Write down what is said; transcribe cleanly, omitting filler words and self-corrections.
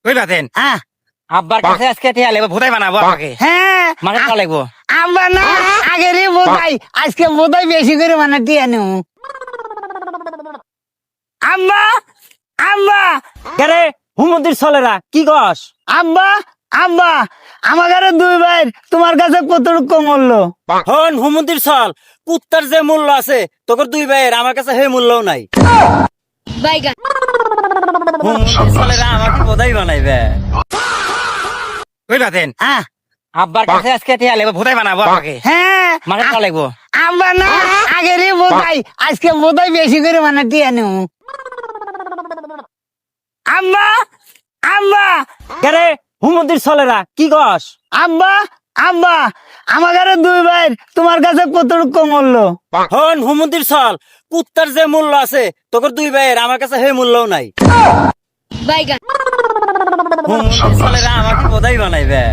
কইলাতেন হ্যাঁ আব্বার কাছে আজকে টিয়া লেবো ভোটাই বানাবো আমাকে হ্যাঁ মানে তা লাগবো আব্বা না আগেরই বোধাই আজকে বোধাই বেশি করে মানে দিয়ে নেব আব্বা আব্বা কেরে হুমন্দির চলেরা কি কস আব্বা আব্বা আমার ঘরে দুই ভাই তোমার কাছে কতটুকু মূল্য হন হুমন্দির চল কুত্তার যে মূল্য আছে তোর দুই ভাইয়ের আমার কাছে হে মূল্যও নাই বাইগান হুমন্দির চলেরা আমাকে ভোটাই বানাইবে কইলাতেন হ্যাঁ আব্বার কাছে আজকে টিয়া লেবো ভোটাই বানাবো আমাকে হ্যাঁ মানে তা লাগবো আব্বা না আগেরই বোধাই আজকে বোধাই বেশি করে মানে দিয়ে নেব আব্বা আব্বা কেরে হুমন্দির চলেরা কি কস আব্বা আব্বা আমার ঘরে দুই ভাই তোমার কাছে কতটুকু মূল্য হন হুমন্দির চল কুত্তার যে মূল্য আছে তোর দুই ভাইয়ের আমার কাছে হে মূল্যও নাই বাইগান হুমন্দির চলেরা আমাকে ভোটাই বানাইবে